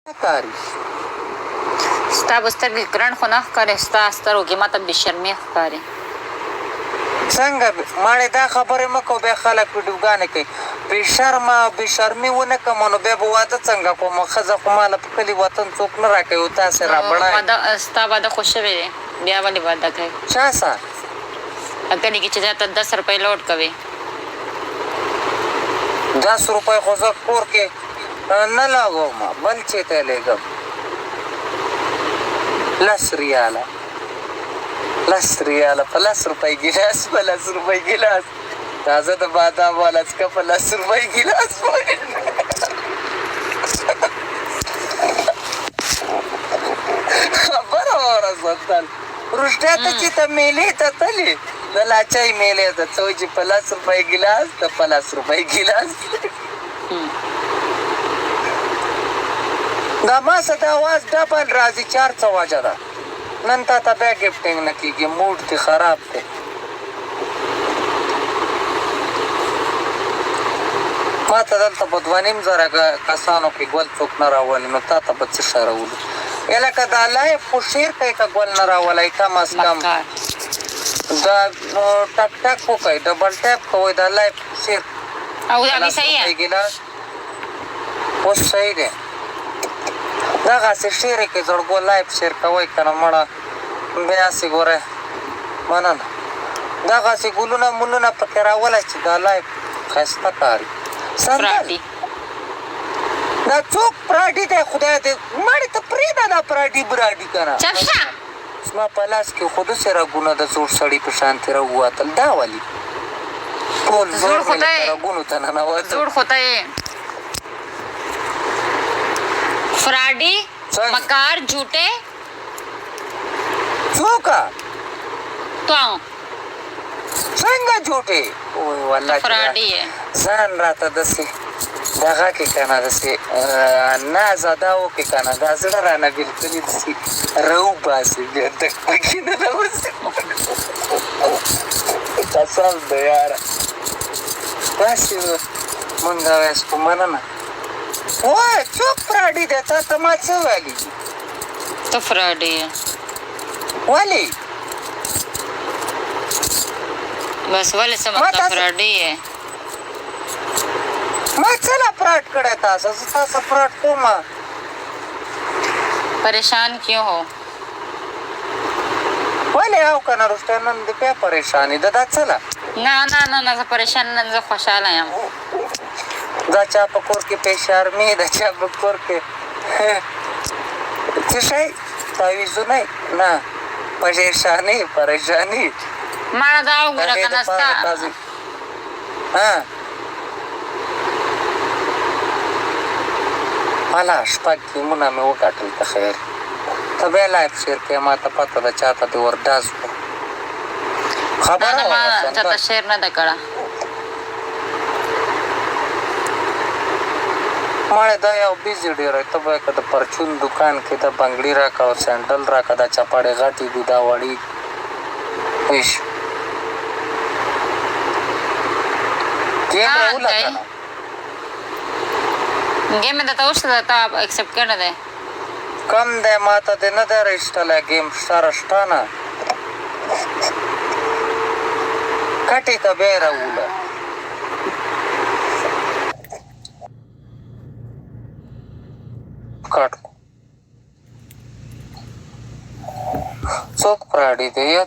کاری ستا به سترګې ګرڼ خو نه ښکارې، ستا سترګو کې ماته بېشرمي ښکاري. څنګه ماړې دا خبرې مه کوه، بیا خلک ویډیوګانې کوي. بېشرمه بېشرمي ونه کړم نو بیا به واده څنګه کوم؟ ښځه خو ما له په کلي وطن څوک نه راکوي او تاسې رابړی. ستا واده خو شوی دی، بیا ولې واده کوې؟ چا سره؟ کلي کې چې ځای ته 10 روپۍ لوډ کوې. 10 روپۍ خو زه کور کې نه لګوم، بل چې ته یې لېږم. 10 ریاله 10 ریاله په 10 روپۍ ګیلاس، په 10 روپۍ ګیلاس تازه د بادام والا څکه په 10 روپۍ ګیلاس خبره واوره سلطان. رښتیا ته چې ته میلې ته تلې، د لاچۍ میلې ته څه وایي چې په 10 روپۍ ګیلاس ته په 10 روپۍ ګیلاس. دا ما څه د اواز ډبل راځي چې هر څه وجه ده. نن تا ته بیا ګفټینګ نه کېږي، موډ دې خراب دی. ما ته دلته په 2,500 کسانو کې ګل څوک نه راولي، نو تا ته به څه شی راولو؟ یا لکه دا لایف خو شیر کوي که ګل نه راولئ، کم از کم دا ټک ټک وکئ، ډبل ټیپ کوئ، دا لایف شیر او ابھی صحیح ہے. ګیلاس اوس صحیح دی. دغسې شعر یې کوي، زړګو لایف شعر کوئ که نه مړه، بیا هسې ګورئ مننه. دغسې ګلونه ملونه پکې راولئ چې دا لایف ښایسته کاري. فراډي دا څوک پراډي دی خدای دې مړې ته پرېږده دا پراډي براډي که نه. چپ شه. زما په لاس کې خو داسې رګونه د زوړ سړي په شانتې راووتل، دا ولې ټول زوړ مې لکه رګونو ته ننوتل. زوړ خو ته یې فراډي مکار جھوټې څوکه تو څنګه جوټې وای والله فراډي یې ځان راته داسې دغه کې که نه داسې ناز ادا وکړې که نه دا زړه رانه بېلکلي داسې راوباسې بیا دک پکې ننوځي. قسم دی یاره داسې مونږ وایاست خو مننه. وای څوک فراډي دی؟ تا ته ما څه ویلي دي؟ ته فراډي یې. ولې؟ بس ولې څه مطلب فراډي یې؟ ما څه لا فراډ کړی تاسو؟ زه تاسو فراډ کوم. پریشان کیوں ہو؟ ولې او که نه رښتیا نن دې بیا پریشاني ده، دا څه ده؟ نه زه پریشان نه، زه خوشحاله یم. دا چا په کور کې بېشرمي، دا چا په کور کې څه شی تعویضونه نه پریشاني پریشاني. ماړه دا وګوره که نه ستا مالا شپږ ګیمونه مې وګټل که خیر. ته بیا لایف شیر کوې، ما ته پته ده چا ته دې ورډاز کړو. خبره ما چاته شیر نه ده کړه. ماړې دا یو بیزي ډېری، ته به که د پرچون دکان کې د بنګړي راکړه او سینډل راکړه، دا چپاړې غټې دي دا وړي ویش گیم راوله که نه؟ گیم مې درته وشته تا اکسپټ کړی دی. کم دی ما ته دې نه دی راایستلی گیم شته رشته نه کټې ته بیا یې راوله. کټ څوک پراډي دی یا